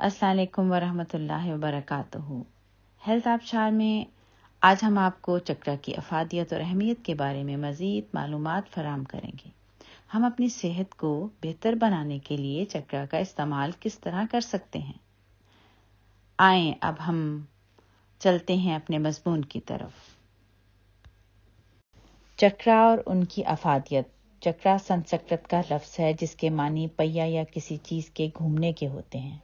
अस्सलाम वालेकुम वरहमतुल्लाहि वबरकातुहू। हेल्थ आबशार में आज हम आपको चक्रा की अफादियत और अहमियत के बारे में मज़ीद मालूमात फराहम करेंगे। हम अपनी सेहत को बेहतर बनाने के लिए चक्रा का इस्तेमाल किस तरह कर सकते हैं। आएं अब हम चलते हैं अपने मज़मून की तरफ। चक्रा और उनकी अफादियत। चक्रा संस्कृत का लफ्ज़ है जिसके मानी पहिया या किसी चीज़ के घूमने के होते हैं।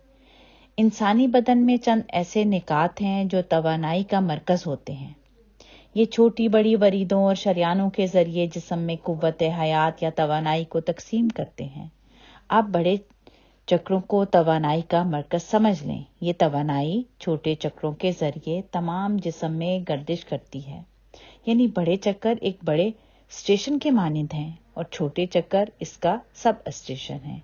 इंसानी बदन में चंद ऐसे निकात हैं जो तवानाई का मरकज़ होते हैं। ये छोटी बड़ी वरीदों और शरियानों के जरिए जिस्म में कुव्वत हयात या तवानाई को तकसीम करते हैं। आप बड़े चक्रों को तवानाई का मरकज़ समझ लें। ये तवानाई छोटे चक्रों के जरिए तमाम जिस्म में गर्दिश करती है। यानी बड़े चक्कर एक बड़े स्टेशन के मानिंद हैं और छोटे चक्कर इसका सब स्टेशन है।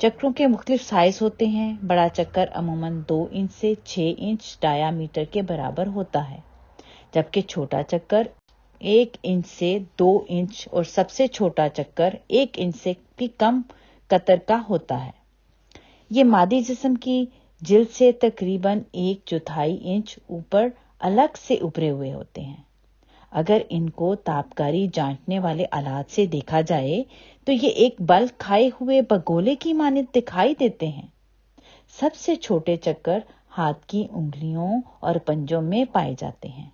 चक्रों के मुख्तलिफ साइज होते हैं। बड़ा चक्कर अमूमन 2 इंच से 6 इंच डायामीटर के बराबर होता है, जबकि छोटा चक्कर 1 इंच से 2 इंच और सबसे छोटा चक्कर 1 इंच से भी कम कतर का होता है। ये मादी जिस्म की जिल्द से तकरीबन 1/4 इंच ऊपर अलग से उभरे हुए होते हैं। अगर इनको तापकारी जांचने वाले आलात से देखा जाए तो ये एक बल खाए हुए बगोले की मानिंद दिखाई देते हैं। सबसे छोटे चक्कर हाथ की उंगलियों और पंजों में पाए जाते हैं।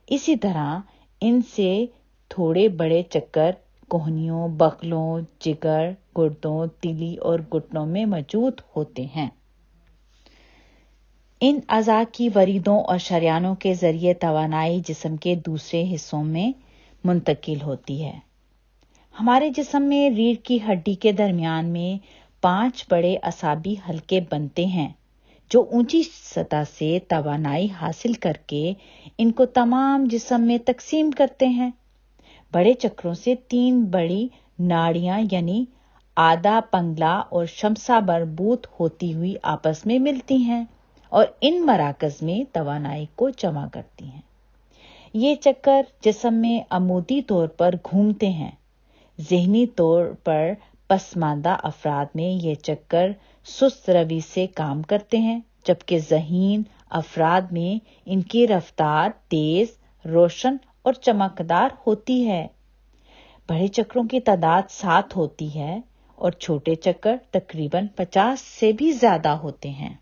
इसी तरह इनसे थोड़े बड़े चक्कर कोहनियों, बखलों, जिगर, गुर्दों, तिली और घुटनों में मौजूद होते हैं। इन अज़ा की वरीदों और शरियानों के जरिए तवानाई जिस्म के दूसरे हिस्सों में मुंतकिल होती है। हमारे जिस्म में रीढ़ की हड्डी के दरमियान में 5 बड़े असाबी हलके बनते हैं जो ऊंची सतह से तवानाई हासिल करके इनको तमाम जिस्म में तकसीम करते हैं। बड़े चक्रों से 3 बड़ी नाड़ियां यानी आधा पंगला और शमसा मरबूत होती हुई आपस में मिलती हैं और इन मराकज में तवानाई को जमा करती हैं। ये चक्कर जिस्म में अमूदी तौर पर घूमते हैं। ज़हनी तौर पर पसमानदा अफराद में ये चक्कर सुस्त रवि से काम करते हैं, जबकि ज़हीन अफराद में इनकी रफ्तार तेज, रोशन और चमकदार होती है। बड़े चक्रों की तादाद 7 होती है और छोटे चक्कर तकरीबन 50 से भी ज्यादा होते हैं।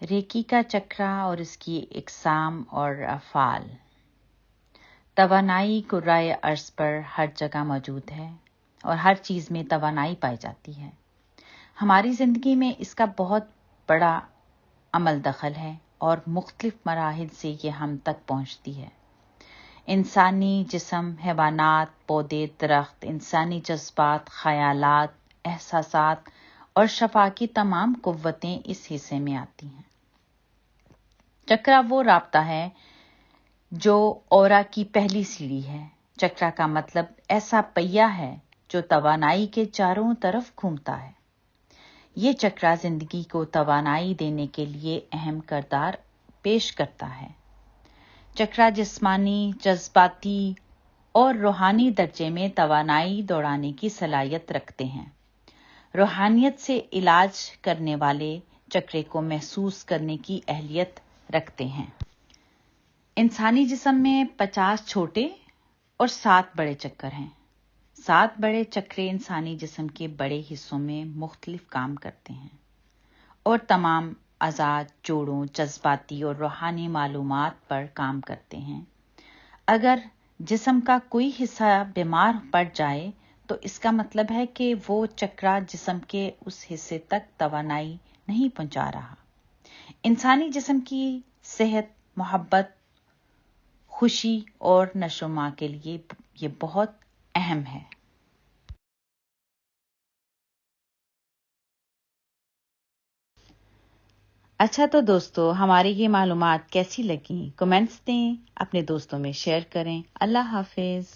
रेकी का चक्रा और इसकी इकसाम और अफ़ाल। तवानाई कुर्राए अर्ज़ पर हर जगह मौजूद है और हर चीज़ में तवानाई पाई जाती है। हमारी ज़िंदगी में इसका बहुत बड़ा अमल दखल है और मुख्तलिफ मराहिल से ये हम तक पहुँचती है। इंसानी जिस्म, हैवानात, पौधे, दरख्त, इंसानी जज्बात, ख़यालात, एहसासात और शफा की तमाम कुव्वतें इस हिस्से में आती हैं। चक्रा वो राब्ता है जो औरा की पहली सीढ़ी है। चक्रा का मतलब ऐसा पहिया है जो तवानाई के चारों तरफ घूमता है। ये चक्रा जिंदगी को तवानाई देने के लिए अहम किरदार पेश करता है। चक्रा जिस्मानी, जज्बाती और रूहानी दर्जे में तवानाई दौड़ाने की सलाहियत रखते हैं। रूहानियत से इलाज करने वाले चक्रे को महसूस करने की अहलियत रखते हैं। इंसानी जिस्म में 50 छोटे और 7 बड़े चक्कर हैं। 7 बड़े चक्रे इंसानी जिस्म के बड़े हिस्सों में मुख्तलिफ काम करते हैं और तमाम अज़ा, जोड़ों, जज्बाती और रूहानी मालूमात पर काम करते हैं। अगर जिस्म का कोई हिस्सा बीमार पड़ जाए तो इसका मतलब है कि वो चक्रा जिस्म के उस हिस्से तक तवानाई नहीं पहुंचा रहा। इंसानी जिस्म की सेहत, मोहब्बत, खुशी और नशोमा के लिए ये बहुत अहम है। अच्छा तो दोस्तों, हमारी ये मालूमात कैसी लगी? कमेंट्स दें, अपने दोस्तों में शेयर करें। अल्लाह हाफिज।